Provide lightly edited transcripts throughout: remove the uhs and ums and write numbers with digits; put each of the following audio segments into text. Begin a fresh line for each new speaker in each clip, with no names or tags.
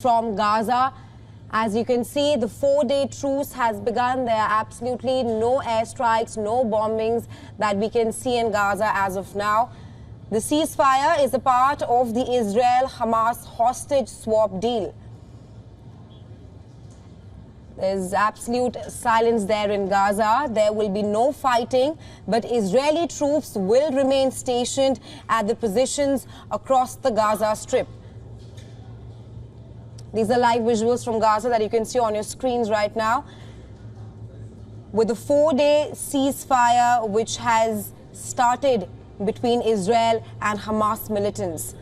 From Gaza. As you can see, the 4-day truce has begun. There are absolutely no airstrikes, no bombings that we can see in Gaza as of now. The ceasefire is a part of the Israel-Hamas hostage swap deal. There's absolute silence there in Gaza. There will be no fighting, but Israeli troops will remain stationed at the positions across the Gaza Strip. These are live visuals from Gaza that you can see on your screens right now. With the 4-day ceasefire which has started between Israel and Hamas militants.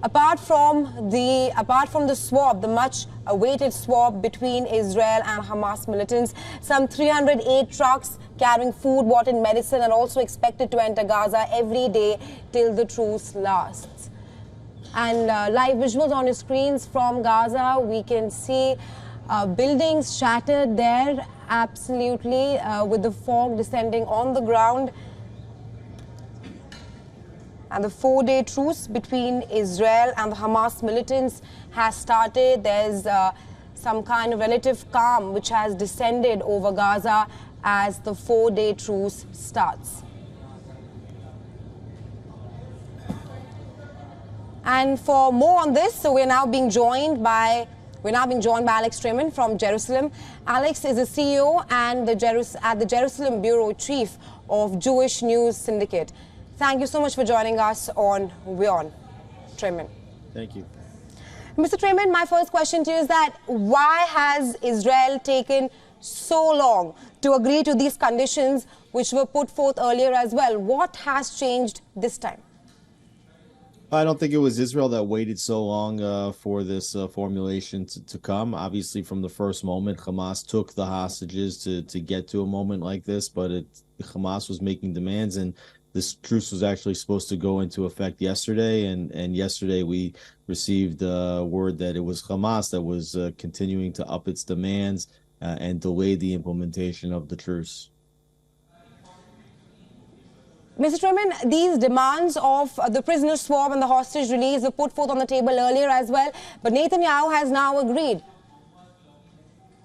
Apart from the swap, the much awaited swap between Israel and Hamas militants, some 308 trucks carrying food, water and medicine are also expected to enter Gaza every day till the truce lasts. And live visuals on your screens from Gaza, we can see buildings shattered there, absolutely, with the fog descending on the ground. And the 4-day truce between Israel and the Hamas militants has started. There's some kind of relative calm which has descended over Gaza as the 4-day truce starts. And for more on this, so we're now being joined by Alex Treman from Jerusalem. Alex is the CEO and at the Jerusalem Bureau Chief of Jewish News Syndicate. Thank you so much for joining us on WION, Treman.
Thank you.
Mr. Treman, my first question to you is that why has Israel taken so long to agree to these conditions which were put forth earlier as well? What has changed this time?
I don't think it was Israel that waited so long for this formulation to come. Obviously, from the first moment, Hamas took the hostages to get to a moment like this, but Hamas was making demands, and this truce was actually supposed to go into effect yesterday, and yesterday we received word that it was Hamas that was continuing to up its demands and delay the implementation of the truce.
Mr. Treman, these demands of the prisoner swap and the hostage release were put forth on the table earlier as well, but Netanyahu has now agreed.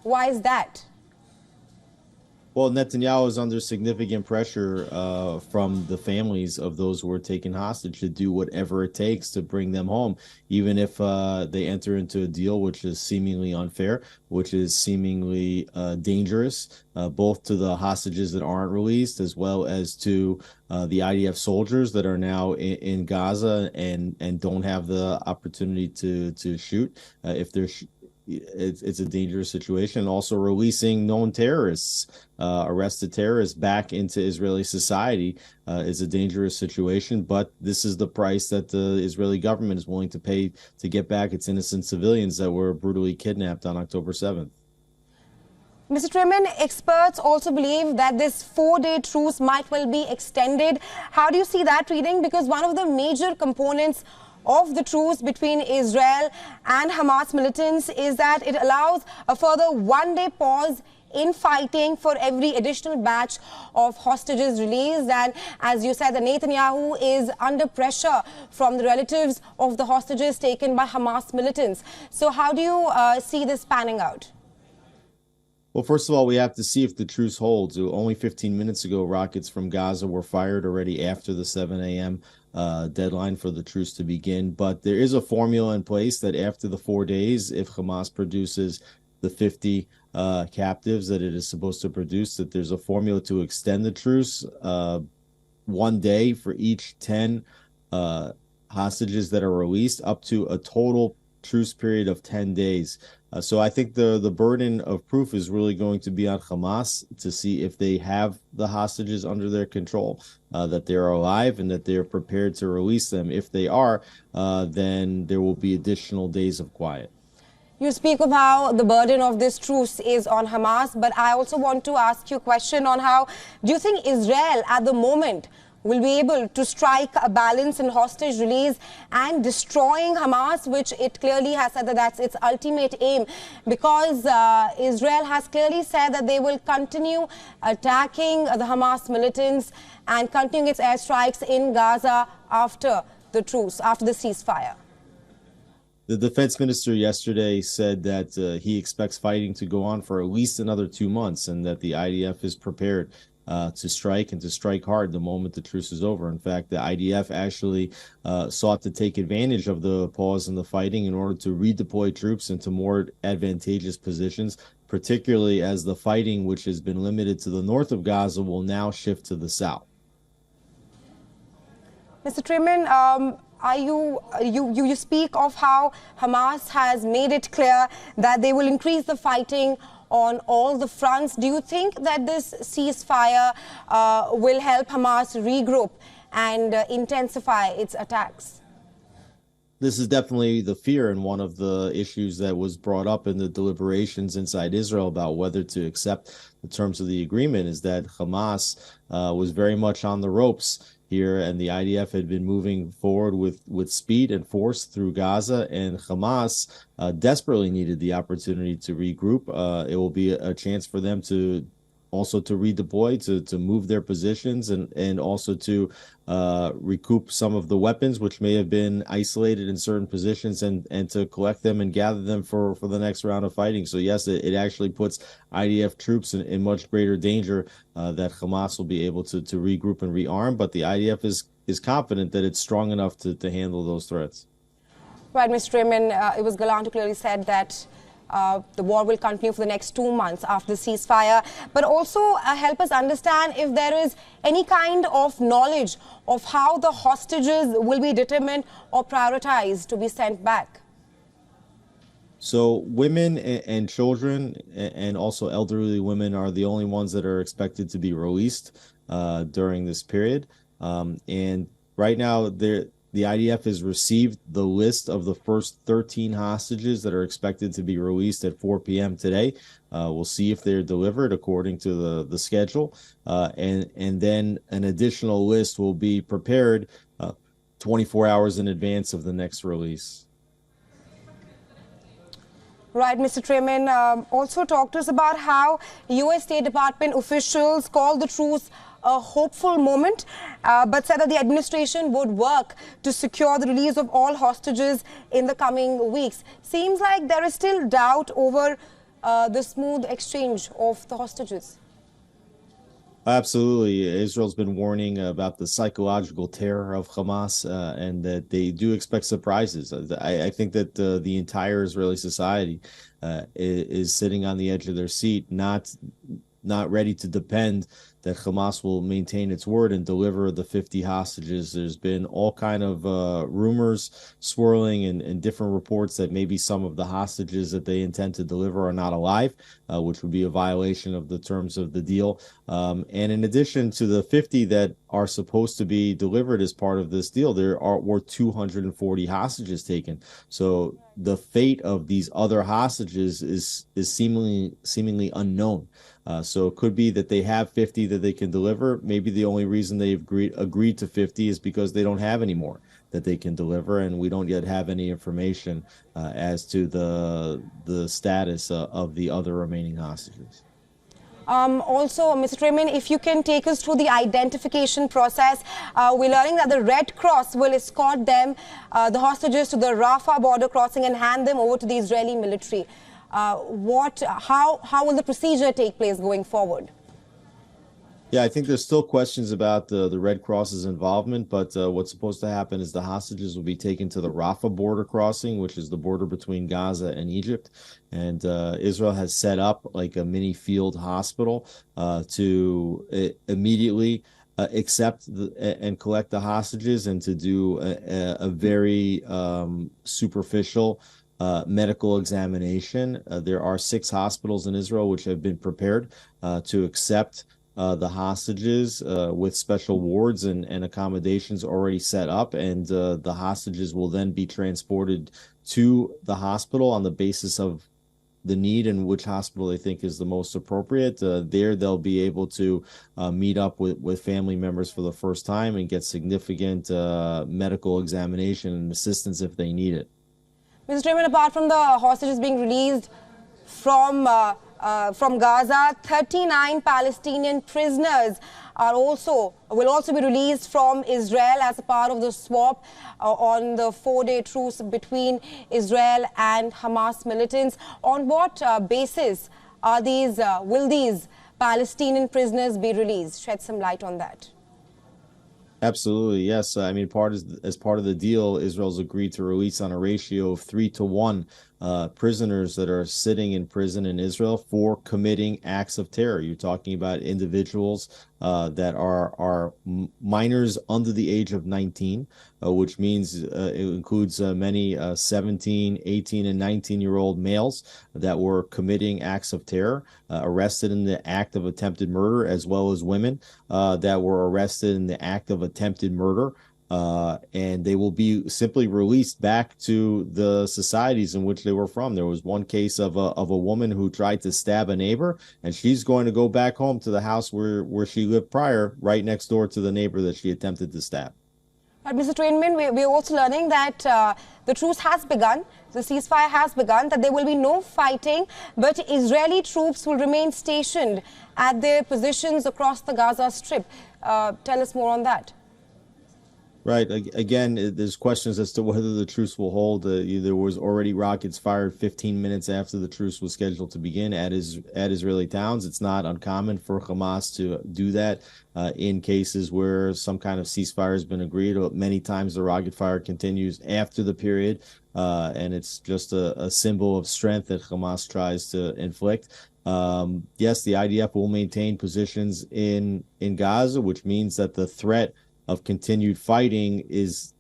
Why is that?
Well, Netanyahu is under significant pressure from the families of those who were taken hostage to do whatever it takes to bring them home, even if they enter into a deal which is seemingly unfair, which is seemingly dangerous, both to the hostages that aren't released as well as to the IDF soldiers that are now in Gaza and don't have the opportunity to shoot if they're it's a dangerous situation. And also releasing known terrorists, arrested terrorists back into Israeli society is a dangerous situation. But this is the price that the Israeli government is willing to pay to get back its innocent civilians that were brutally kidnapped on October 7th.
Mr. Treman, experts also believe that this 4-day truce might well be extended. How do you see that reading? Because one of the major components of the truce between Israel and Hamas militants is that it allows a further 1-day pause in fighting for every additional batch of hostages released. And as you said, the Netanyahu is under pressure from the relatives of the hostages taken by Hamas militants. So how do you see this panning out?
Well, first of all, we have to see if the truce holds. Only 15 minutes ago, rockets from Gaza were fired already after the 7 a.m. Deadline for the truce to begin. But there is a formula in place that after the 4 days, if Hamas produces the 50 captives that it is supposed to produce, that there's a formula to extend the truce 1 day for each 10 hostages that are released, up to a total truce period of 10 days. So I think the burden of proof is really going to be on Hamas to see if they have the hostages under their control, that they're alive and that they're prepared to release them. If they are, then there will be additional days of quiet.
You speak of how the burden of this truce is on Hamas, but I also want to ask you a question on how do you think Israel at the moment will be able to strike a balance in hostage release and destroying Hamas, which it clearly has said that that's its ultimate aim, because Israel has clearly said that they will continue attacking the Hamas militants and continuing its airstrikes in Gaza after the truce, after the ceasefire.
The defense minister yesterday said that he expects fighting to go on for at least another 2 months, and that the IDF is prepared to strike, and to strike hard the moment the truce is over. In fact, the IDF actually sought to take advantage of the pause in the fighting in order to redeploy troops into more advantageous positions, particularly as the fighting, which has been limited to the north of Gaza, will now shift to the south.
Mr. Treman, you speak of how Hamas has made it clear that they will increase the fighting on all the fronts. Do you think that this ceasefire will help Hamas regroup and intensify its attacks?
This is definitely the fear, and one of the issues that was brought up in the deliberations inside Israel about whether to accept the terms of the agreement is that Hamas was very much on the ropes here, and the IDF had been moving forward with speed and force through Gaza, and Hamas desperately needed the opportunity to regroup. It will be a chance for them to also to redeploy, to move their positions, and also to recoup some of the weapons which may have been isolated in certain positions, and to collect them and gather them for the next round of fighting. So yes, it actually puts IDF troops in much greater danger that Hamas will be able to regroup and rearm, but the IDF is confident that it's strong enough to handle those threats.
Right, Mr. Treman, it was Galant who clearly said that the war will continue for the next 2 months after the ceasefire, but also help us understand if there is any kind of knowledge of how the hostages will be determined or prioritized to be sent back.
So women and children and also elderly women are the only ones that are expected to be released during this period. And right now, the IDF has received the list of the first 13 hostages that are expected to be released at 4 p.m. today. We'll see if they're delivered according to the schedule. And then an additional list will be prepared 24 hours in advance of the next release.
Right, Mr. Treman, also talk to us about how U.S. State Department officials called the truce a hopeful moment, but said that the administration would work to secure the release of all hostages in the coming weeks. Seems like there is still doubt over the smooth exchange of the hostages.
Absolutely. Israel's been warning about the psychological terror of Hamas, and that they do expect surprises. I think that the entire Israeli society is sitting on the edge of their seat, not ready to depend that Hamas will maintain its word and deliver the 50 hostages. There's been all kind of rumors swirling and different reports that maybe some of the hostages that they intend to deliver are not alive, which would be a violation of the terms of the deal. And in addition to the 50 that are supposed to be delivered as part of this deal, were 240 hostages taken. So the fate of these other hostages is seemingly unknown. So it could be that they have 50 that they can deliver. Maybe the only reason they've agreed to 50 is because they don't have any more that they can deliver, and we don't yet have any information as to the status of the other remaining hostages.
Also, Mr. Treman, if you can take us through the identification process. We're learning that the Red Cross will escort them, the hostages, to the Rafah border crossing and hand them over to the Israeli military. How will the procedure take place going forward?
Yeah, I think there's still questions about the Red Cross's involvement, but what's supposed to happen is the hostages will be taken to the Rafah border crossing, which is the border between Gaza and Egypt. And Israel has set up like a mini field hospital to immediately accept and collect the hostages, and to do a very superficial medical examination. There are 6 hospitals in Israel which have been prepared to accept the hostages with special wards and accommodations already set up, and the hostages will then be transported to the hospital on the basis of the need and which hospital they think is the most appropriate. There they'll be able to meet up with family members for the first time and get significant medical examination and assistance if they need it.
Mr. Treman, apart from the hostages being released from Gaza, 39 Palestinian prisoners will also be released from Israel as a part of the swap on the 4-day truce between Israel and Hamas militants. On what basis are will these Palestinian prisoners be released? Shed some light on that.
Absolutely, yes. I mean, as part of the deal, Israel's agreed to release on a ratio of 3-to-1 prisoners that are sitting in prison in Israel for committing acts of terror. You're talking about individuals that are minors under the age of 19, which means it includes many 17, 18, and 19-year-old males that were committing acts of terror, arrested in the act of attempted murder, as well as women that were arrested in the act of attempted murder. And they will be simply released back to the societies in which they were from. There was one case of a woman who tried to stab a neighbor, and she's going to go back home to the house where she lived prior, right next door to the neighbor that she attempted to stab.
But Mr. Trainman, we're also learning that the truce has begun, the ceasefire has begun, that there will be no fighting, but Israeli troops will remain stationed at their positions across the Gaza Strip. Tell us more on that.
Right. Again, there's questions as to whether the truce will hold. There was already rockets fired 15 minutes after the truce was scheduled to begin at Israeli towns. It's not uncommon for Hamas to do that in cases where some kind of ceasefire has been agreed. Many times the rocket fire continues after the period, and it's just a symbol of strength that Hamas tries to inflict. Yes, the IDF will maintain positions in Gaza, which means that the threat of continued fighting is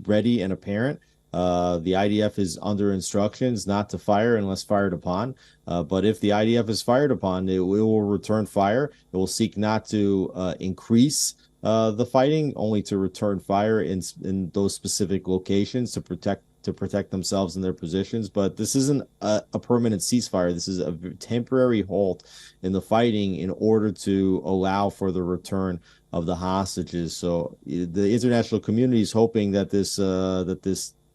ready and apparent. The IDF is under instructions not to fire unless fired upon. But if the IDF is fired upon, it will return fire. It will seek not to increase the fighting, only to return fire in those specific locations to protect themselves and their positions. But this isn't a permanent ceasefire. This is a temporary halt in the fighting in order to allow for the return of the hostages. So the international community is hoping that this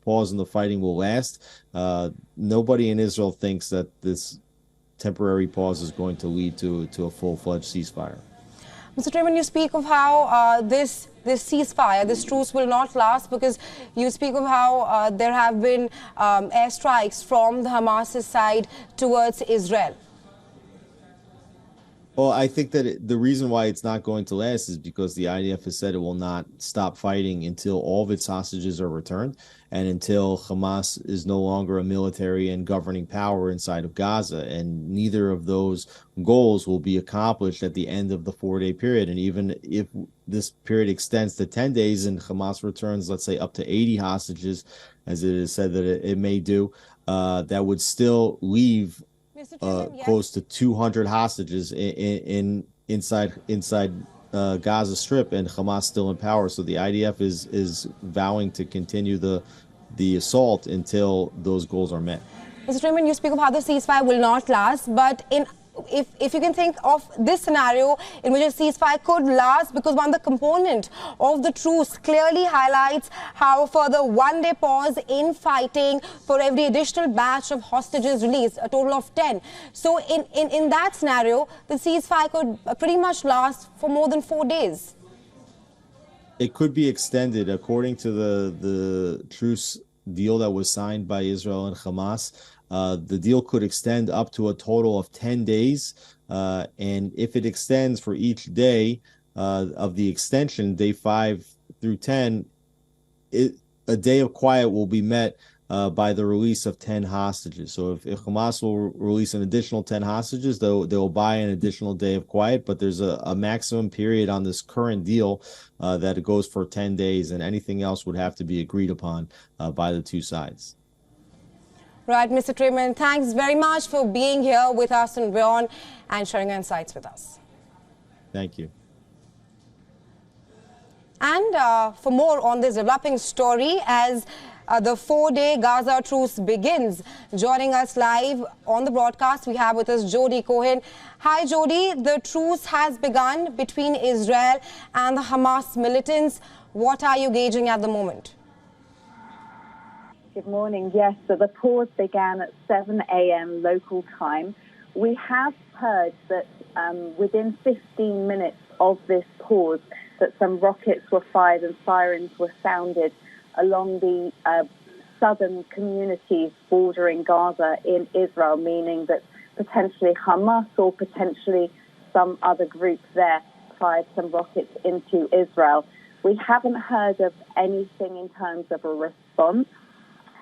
pause in the fighting will last. Nobody in Israel thinks that this temporary pause is going to lead to a full-fledged ceasefire.
Mr. Trainman, you speak of how this ceasefire, this truce will not last, because you speak of how there have been airstrikes from the Hamas's side towards Israel.
Well, I think that the reason why it's not going to last is because the IDF has said it will not stop fighting until all of its hostages are returned and until Hamas is no longer a military and governing power inside of Gaza. And neither of those goals will be accomplished at the end of the 4-day period. And even if this period extends to 10 days and Hamas returns, let's say, up to 80 hostages, as it is said that it may do, that would still leave close to 200 hostages inside Gaza Strip, and Hamas still in power. So the IDF is vowing to continue the assault until those goals are met.
Mr. Trainman, you speak of how the ceasefire will not last, but if you can think of this scenario in which a ceasefire could last, because one of the component of the truce clearly highlights how for the 1-day pause in fighting for every additional batch of hostages released, a total of 10. So in that scenario, the ceasefire could pretty much last for more than 4 days.
It could be extended according to the truce deal that was signed by Israel and Hamas. The deal could extend up to a total of 10 days. And if it extends for each day of the extension, day 5 through 10, a day of quiet will be met by the release of 10 hostages. So if Hamas will release an additional 10 hostages, they'll buy an additional day of quiet. But there's a maximum period on this current deal that it goes for 10 days, and anything else would have to be agreed upon by the two sides.
Right, Mr. Trainman, thanks very much for being here with us on WION and sharing your insights with us.
Thank you.
And for more on this developing story, as the 4-day Gaza truce begins, joining us live on the broadcast, we have with us Jody Cohen. Hi, Jody. The truce has begun between Israel and the Hamas militants. What are you gauging at the moment?
Good morning. Yes, so the pause began at 7 a.m. local time. We have heard that within 15 minutes of this pause that some rockets were fired and sirens were sounded along the southern communities bordering Gaza in Israel, meaning that potentially Hamas or potentially some other group there fired some rockets into Israel. We haven't heard of anything in terms of a response,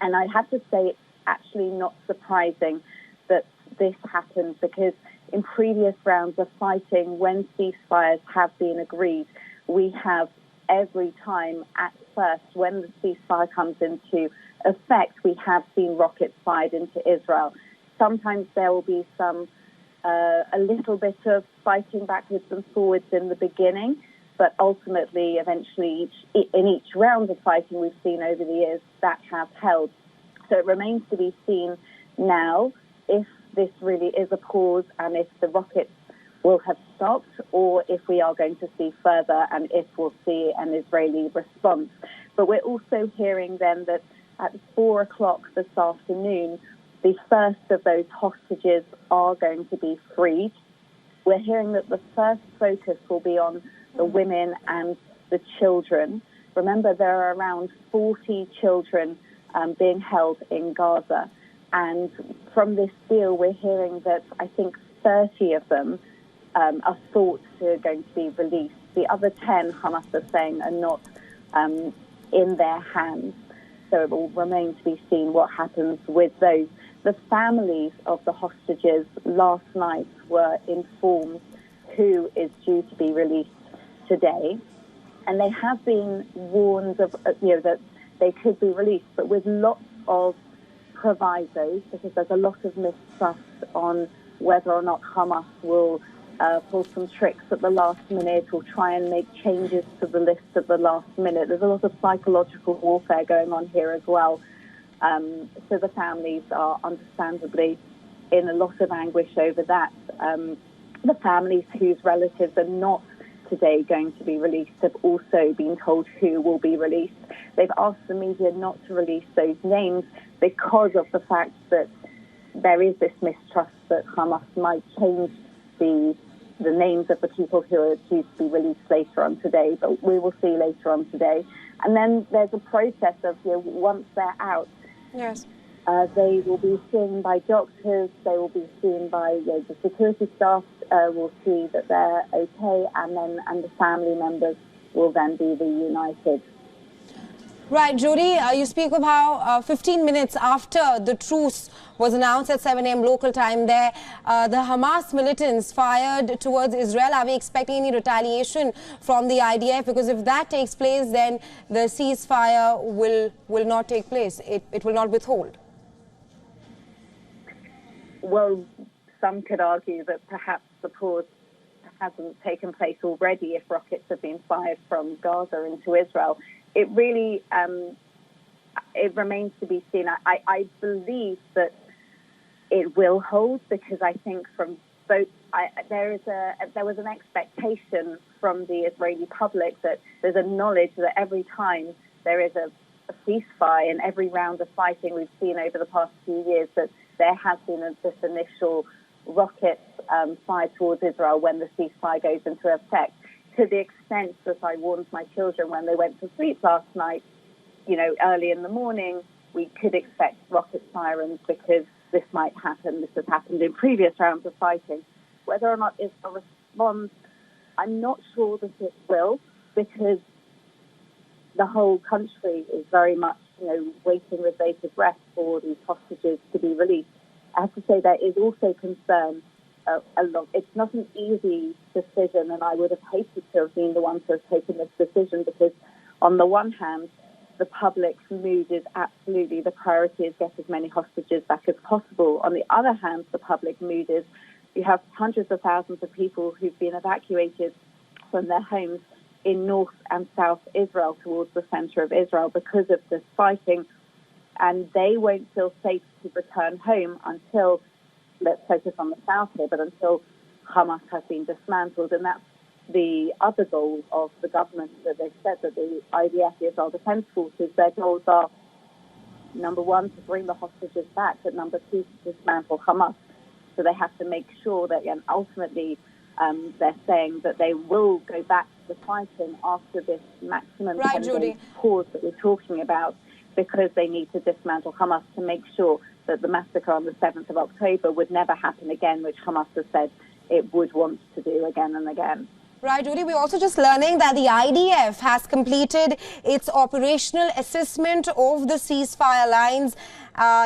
and I have to say it's actually not surprising that this happened, because in previous rounds of fighting, when ceasefires have been agreed, we have every time at first, when the ceasefire comes into effect, we have seen rockets fired into Israel. Sometimes there will be a little bit of fighting backwards and forwards in the beginning, but ultimately, eventually, in each round of fighting we've seen over the years, that has held. So it remains to be seen now if this really is a pause and if the rockets will have stopped, or if we are going to see further and if we'll see an Israeli response. But we're also hearing then that at 4 o'clock this afternoon, the first of those hostages are going to be freed. We're hearing that the first focus will be on the women and the children. Remember, there are around 40 children being held in Gaza. And from this deal, we're hearing that I think 30 of them are thought to are going to be released. The other 10, Hamas are saying, are not in their hands. So it will remain to be seen what happens with those. The families of the hostages last night were informed who is due to be released today. And they have been warned of, that they could be released, but with lots of provisos, because there's a lot of mistrust on whether or not Hamas will pull some tricks at the last minute or try and make changes to the list at the last minute. There's a lot of psychological warfare going on here as well. So the families are understandably in a lot of anguish over that. The families whose relatives are not today going to be released have also been told who will be released. They've asked the media not to release those names because of the fact that there is this mistrust that Hamas might change the names of the people who are due to be released later on today, but we will see later on today. And then there's a process of, once they're out,
yes,
they will be seen by doctors, they will be seen by the security staff, will see that they're okay, and the family members will then be reunited.
Right, Jody, you speak of how 15 minutes after the truce was announced at 7 a.m. local time there, the Hamas militants fired towards Israel. Are we expecting any retaliation from the IDF? Because if that takes place, then the ceasefire will not take place. It will not withhold.
Well, some could argue that perhaps the pause hasn't taken place already if rockets have been fired from Gaza into Israel. It really, it remains to be seen. I believe that it will hold, because I think from both, there was an expectation from the Israeli public that there's a knowledge that every time there is a ceasefire in every round of fighting we've seen over the past few years, that there has been this initial rocket fired towards Israel when the ceasefire goes into effect. To the extent that I warned my children when they went to sleep last night, early in the morning, we could expect rocket sirens because this might happen. This has happened in previous rounds of fighting. Whether or not Israel responds, I'm not sure that it will, because the whole country is very much, waiting with bated breath for these hostages to be released. I have to say there is also concern. It's not an easy decision, and I would have hated to have been the one to have taken this decision, because on the one hand, the public's mood is absolutely the priority is get as many hostages back as possible. On the other hand, the public mood is you have hundreds of thousands of people who've been evacuated from their homes in North and South Israel towards the center of Israel because of this fighting, and they won't feel safe to return home until, let's focus on the south here, but until Hamas has been dismantled. And that's the other goal of the government, that they've said that the IDF, the Israel Defense Forces, their goals are, number one, to bring the hostages back, but number two, to dismantle Hamas. So they have to make sure that, and ultimately, they're saying that they will go back to the fighting after this maximum 10-day pause that we're talking about, because they need to dismantle Hamas to make sure that the massacre on the 7th of October would never happen again, which Hamas has said it would want to do again and again.
Right, Judy. We're also just learning that the IDF has completed its operational assessment of the ceasefire lines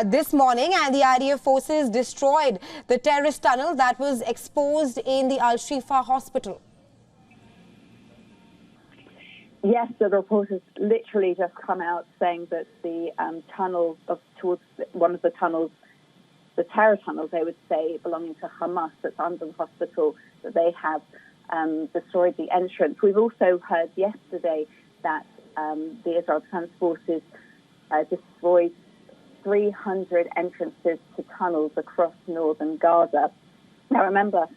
this morning, and the IDF forces destroyed the terrorist tunnel that was exposed in the Al-Shifa hospital.
Yes, the report has literally just come out saying that the tunnel towards one of the tunnels, the terror tunnels, they would say, belonging to Hamas, that's under the hospital, that they have destroyed the entrance. We've also heard yesterday that the Israel Defense Forces destroyed 300 entrances to tunnels across northern Gaza. Now, remember,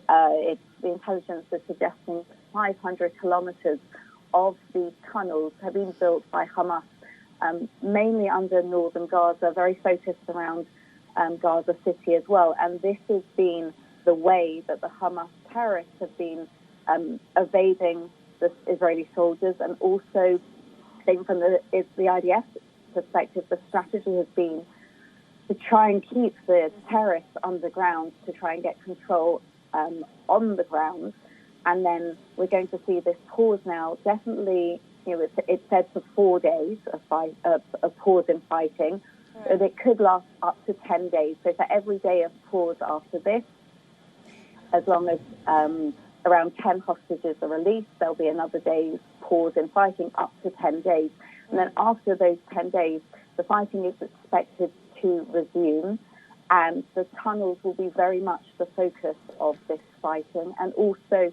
the intelligence is suggesting 500 kilometers of these tunnels have been built by Hamas, mainly under northern Gaza, very focused around Gaza City as well. And this has been the way that the Hamas terrorists have been evading the Israeli soldiers, and also, I think from the IDF perspective, the strategy has been to try and keep the terrorists underground, to try and get control on the ground. And then we're going to see this pause now. Definitely, it's said for 4 days of pause in fighting, but it could last up to 10 days. So for every day of pause after this, as long as around 10 hostages are released, there'll be another day's pause in fighting, up to 10 days. And then after those 10 days, the fighting is expected to resume, and the tunnels will be very much the focus of this fighting. And also,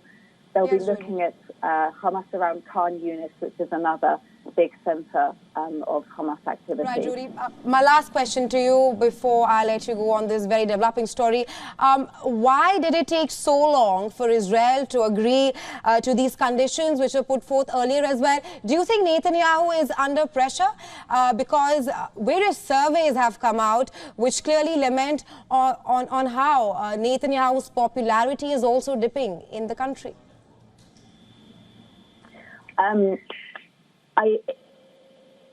they'll be looking at Hamas around Khan Yunis, which is another big center of Hamas activity.
Right, Judy. My last question to you before I let you go on this very developing story. Why did it take so long for Israel to agree to these conditions which were put forth earlier as well? Do you think Netanyahu is under pressure? Because various surveys have come out which clearly lament on how Netanyahu's popularity is also dipping in the country.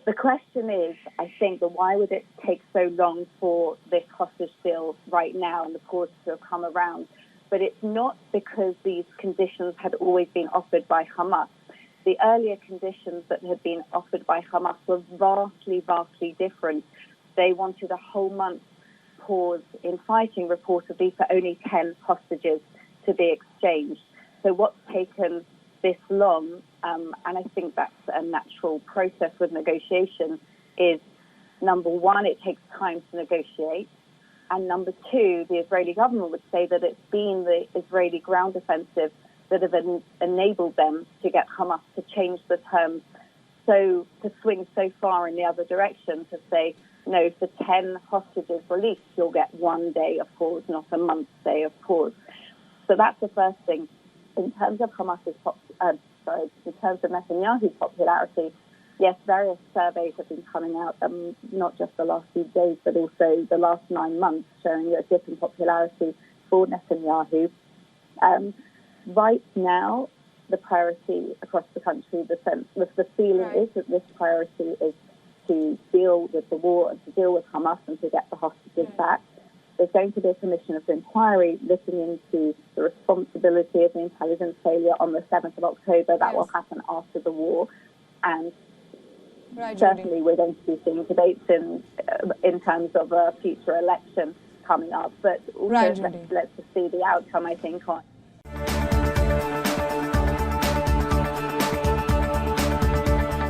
The question is, I think, that why would it take so long for this hostage deal right now and the pause to have come around? But it's not because these conditions had always been offered by Hamas. The earlier conditions that had been offered by Hamas were vastly, vastly different. They wanted a whole month pause in fighting, reportedly, for only 10 hostages to be exchanged. So what's taken this long, and I think that's a natural process with negotiation, is number one, it takes time to negotiate, and number two, the Israeli government would say that it's been the Israeli ground offensive that have enabled them to get Hamas to change the terms, so to swing so far in the other direction, to say, no, for 10 hostages released, you'll get 1 day of pause, not a month's day of pause. So that's the first thing. In terms of in terms of Netanyahu's popularity, yes, various surveys have been coming out, not just the last few days, but also the last 9 months, showing a dip in popularity for Netanyahu. Right now, the priority across the country, the feeling is that this priority is to deal with the war and to deal with Hamas and to get the hostages back. There's going to be a commission of inquiry looking into the responsibility of the intelligence failure on the 7th of October. That will happen after the war. And certainly we're going to be seeing debates in terms of a future election coming up. But also let's just see the outcome, I think, on